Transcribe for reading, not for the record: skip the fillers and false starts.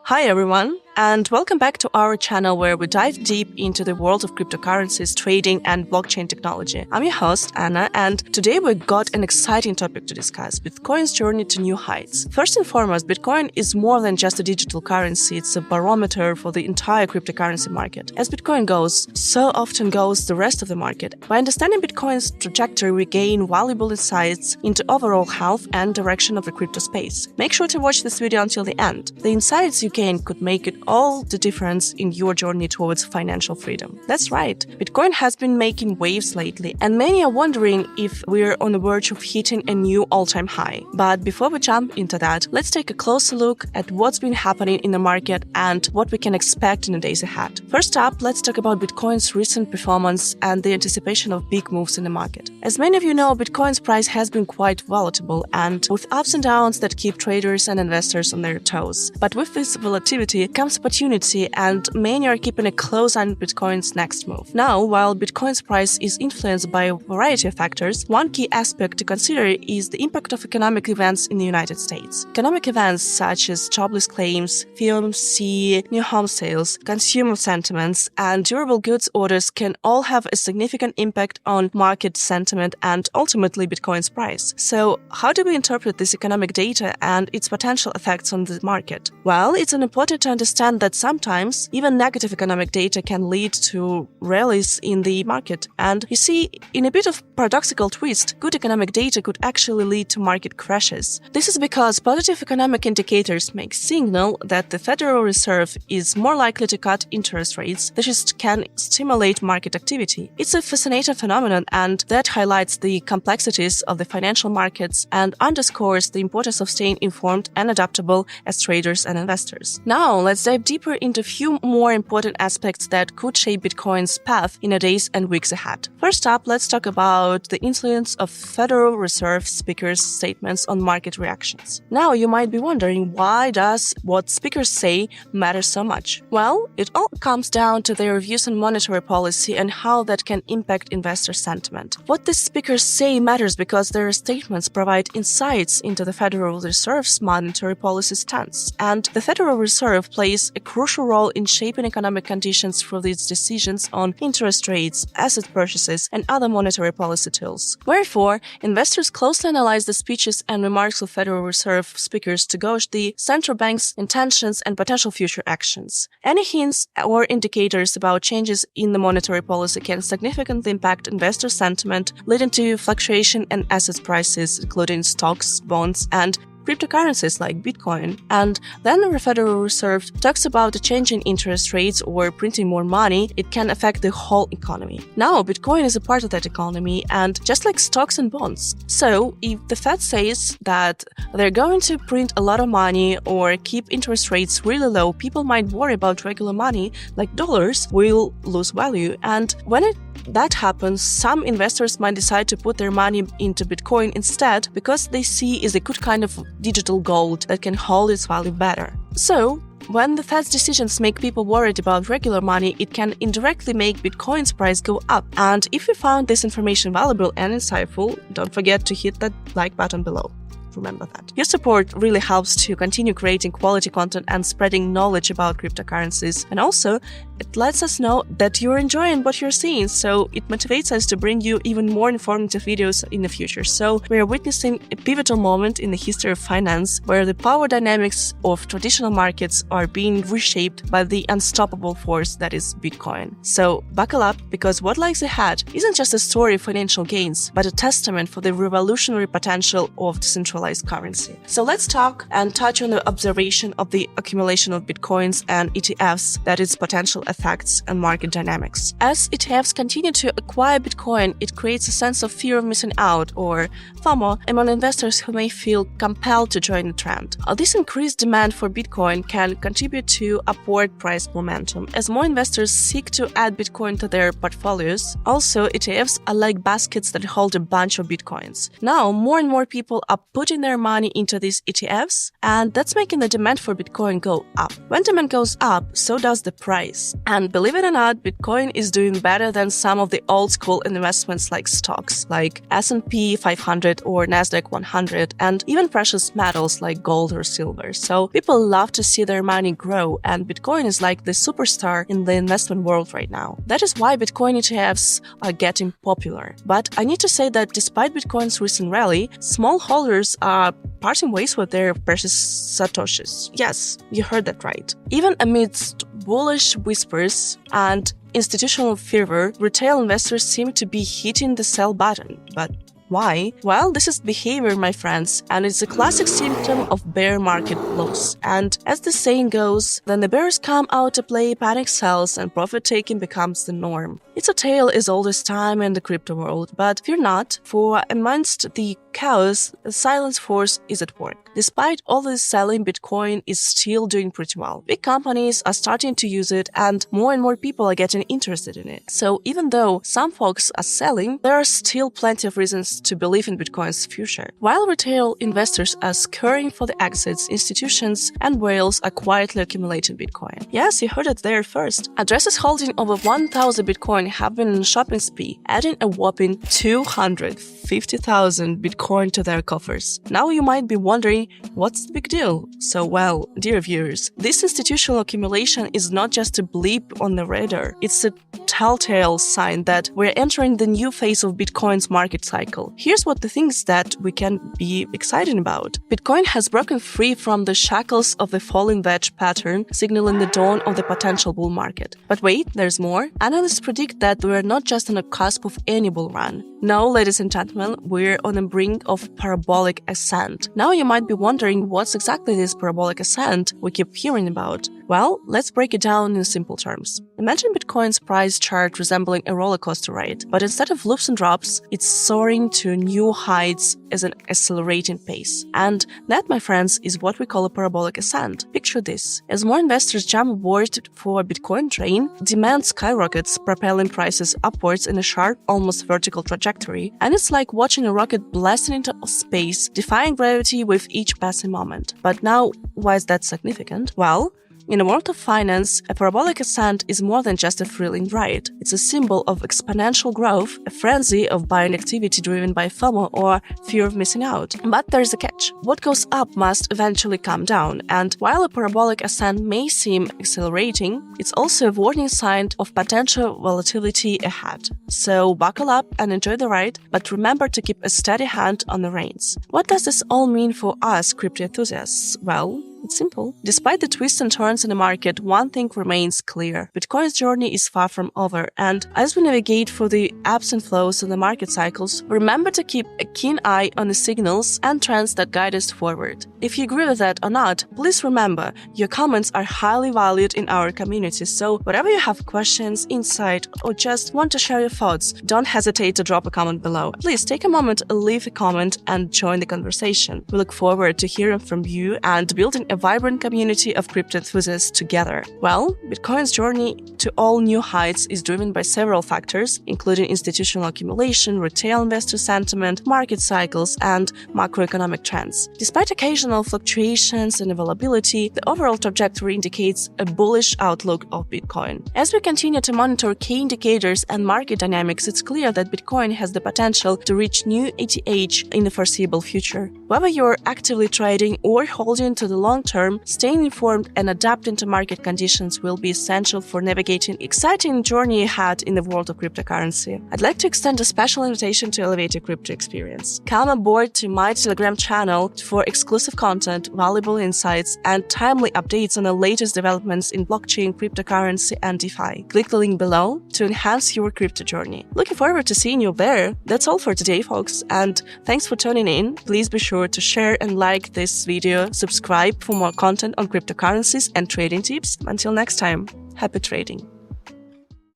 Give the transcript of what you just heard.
Hi everyone, and welcome back to our channel where we dive deep into the world of cryptocurrencies, trading, and blockchain technology. I'm your host, Anna, and today we got an exciting topic to discuss: Bitcoin's journey to new heights. First and foremost, Bitcoin is more than just a digital currency, it's a barometer for the entire cryptocurrency market. As Bitcoin goes, so often goes the rest of the market. By understanding Bitcoin's trajectory, we gain valuable insights into overall health and direction of the crypto space. Make sure to watch this video until the end. The insights you gain could make it all the difference in your journey towards financial freedom. That's right, Bitcoin has been making waves lately, and many are wondering if we're on the verge of hitting a new all-time high. But before we jump into that, let's take a closer look at what's been happening in the market and what we can expect in the days ahead. First up, let's talk about Bitcoin's recent performance and the anticipation of big moves in the market. As many of you know, Bitcoin's price has been quite volatile and with ups and downs that keep traders and investors on their toes. But with this volatility comes opportunity, and many are keeping a close eye on Bitcoin's next move. Now, while Bitcoin's price is influenced by a variety of factors, one key aspect to consider is the impact of economic events in the United States. Economic events such as jobless claims, FOMC, new home sales, consumer sentiments, and durable goods orders can all have a significant impact on market sentiment and ultimately Bitcoin's price. So, how do we interpret this economic data and its potential effects on the market? Well, it's important to understand that sometimes even negative economic data can lead to rallies in the market. And you see, in a bit of paradoxical twist, good economic data could actually lead to market crashes. This is because positive economic indicators make signal that the Federal Reserve is more likely to cut interest rates, that can stimulate market activity. It's a fascinating phenomenon, and that highlights the complexities of the financial markets and underscores the importance of staying informed and adaptable as traders and investors. Now, let's dive deeper into a few more important aspects that could shape Bitcoin's path in the days and weeks ahead. First up, let's talk about the influence of Federal Reserve speakers' statements on market reactions. Now, you might be wondering, why does what speakers say matter so much? Well, it all comes down to their views on monetary policy and how that can impact investor sentiment. What the speakers say matters because their statements provide insights into the Federal Reserve's monetary policy stance, and the Federal Reserve plays a crucial role in shaping economic conditions through its decisions on interest rates, asset purchases, and other monetary policy tools. Therefore, investors closely analyze the speeches and remarks of Federal Reserve speakers to gauge the central bank's intentions and potential future actions. Any hints or indicators about changes in the monetary policy can significantly impact investor sentiment, leading to fluctuation in asset prices, including stocks, bonds, and cryptocurrencies like Bitcoin. And then the Federal Reserve talks about the change in interest rates or printing more money. It can affect the whole economy. Now, Bitcoin is a part of that economy, and just like stocks and bonds. So, if the Fed says that they're going to print a lot of money or keep interest rates really low, people might worry about regular money, like dollars, will lose value. And when that happens, some investors might decide to put their money into Bitcoin instead because they see it as a good kind of digital gold that can hold its value better. So, when the Fed's decisions make people worried about regular money, it can indirectly make Bitcoin's price go up. And if you found this information valuable and insightful, don't forget to hit that like button below. Remember that. Your support really helps to continue creating quality content and spreading knowledge about cryptocurrencies. And also, it lets us know that you're enjoying what you're seeing, so it motivates us to bring you even more informative videos in the future. So, we are witnessing a pivotal moment in the history of finance where the power dynamics of traditional markets are being reshaped by the unstoppable force that is Bitcoin. So, buckle up, because what lies ahead isn't just a story of financial gains, but a testament for the revolutionary potential of decentralized currency. So let's talk and touch on the observation of the accumulation of Bitcoins and ETFs, that its potential effects on market dynamics. As ETFs continue to acquire Bitcoin, it creates a sense of fear of missing out, or FOMO, among investors who may feel compelled to join the trend. This increased demand for Bitcoin can contribute to upward price momentum as more investors seek to add Bitcoin to their portfolios. Also, ETFs are like baskets that hold a bunch of Bitcoins. Now, more and more people are putting putting their money into these ETFs, and that's making the demand for Bitcoin go up. When demand goes up, so does the price. And believe it or not, Bitcoin is doing better than some of the old school investments like stocks, like S&P 500 or Nasdaq 100, and even precious metals like gold or silver. So people love to see their money grow, and Bitcoin is like the superstar in the investment world right now. That is why Bitcoin ETFs are getting popular. But I need to say that despite Bitcoin's recent rally, small holders are parting ways with their precious satoshis. Yes, you heard that right. Even amidst bullish whispers and institutional fervor, retail investors seem to be hitting the sell button. But why? Well, this is behavior, my friends, and it's a classic symptom of bear market lows. And as the saying goes, when the bears come out to play, panic sells and profit-taking becomes the norm. It's a tale as old as time in the crypto world, but fear not, for amongst the chaos, a silent force is at work. Despite all this selling, Bitcoin is still doing pretty well. Big companies are starting to use it, and more people are getting interested in it. So even though some folks are selling, there are still plenty of reasons to believe in Bitcoin's future. While retail investors are scurrying for the exits, institutions and whales are quietly accumulating Bitcoin. Yes, you heard it there first. Addresses holding over 1,000 Bitcoin have been on a shopping spree, adding a whopping 250,000 Bitcoin to their coffers. Now you might be wondering, what's the big deal? So well, dear viewers, this institutional accumulation is not just a blip on the radar. It's a telltale sign that we're entering the new phase of Bitcoin's market cycle. Here's what the things that we can be excited about. Bitcoin has broken free from the shackles of the falling wedge pattern, signaling the dawn of the potential bull market. But wait, there's more. Analysts predict that we're not just on the cusp of any bull run. No, ladies and gentlemen, we're on the brink of parabolic ascent. Now you might be wondering what's exactly this parabolic ascent we keep hearing about. Well, let's break it down in simple terms. Imagine Bitcoin's price chart resembling a roller coaster ride, but instead of loops and drops, it's soaring to new heights as an accelerating pace. And that, my friends, is what we call a parabolic ascent. Picture this. As more investors jump aboard for a Bitcoin train, demand skyrockets, propelling prices upwards in a sharp, almost vertical trajectory. And it's like watching a rocket blasting into space, defying gravity with each passing moment. But now, why is that significant? Well, in the world of finance, a parabolic ascent is more than just a thrilling ride. It's a symbol of exponential growth, a frenzy of buying activity driven by FOMO or fear of missing out. But there's a catch. What goes up must eventually come down, and while a parabolic ascent may seem accelerating, it's also a warning sign of potential volatility ahead. So buckle up and enjoy the ride, but remember to keep a steady hand on the reins. What does this all mean for us crypto enthusiasts? Well, it's simple. Despite the twists and turns in the market, one thing remains clear. Bitcoin's journey is far from over, and as we navigate through the ebbs and flows of the market cycles, remember to keep a keen eye on the signals and trends that guide us forward. If you agree with that or not, please remember, your comments are highly valued in our community, so whatever you have questions, insight, or just want to share your thoughts, don't hesitate to drop a comment below. Please take a moment, leave a comment, and join the conversation. We look forward to hearing from you and building a vibrant community of crypto enthusiasts together. Well, Bitcoin's journey to all new heights is driven by several factors, including institutional accumulation, retail investor sentiment, market cycles, and macroeconomic trends. Despite occasional fluctuations in availability, the overall trajectory indicates a bullish outlook of Bitcoin. As we continue to monitor key indicators and market dynamics, it's clear that Bitcoin has the potential to reach new ATH in the foreseeable future. Whether you're actively trading or holding to the long term, staying informed and adapting to market conditions will be essential for navigating an exciting journey ahead in the world of cryptocurrency. I'd like to extend a special invitation to elevate your crypto experience. Come aboard to my Telegram channel for exclusive content, valuable insights, and timely updates on the latest developments in blockchain, cryptocurrency, and DeFi. Click the link below to enhance your crypto journey. Looking forward to seeing you there. That's all for today, folks, and thanks for tuning in. Please be sure to share and like this video, subscribe for more content on cryptocurrencies and trading tips. Until next time, happy trading.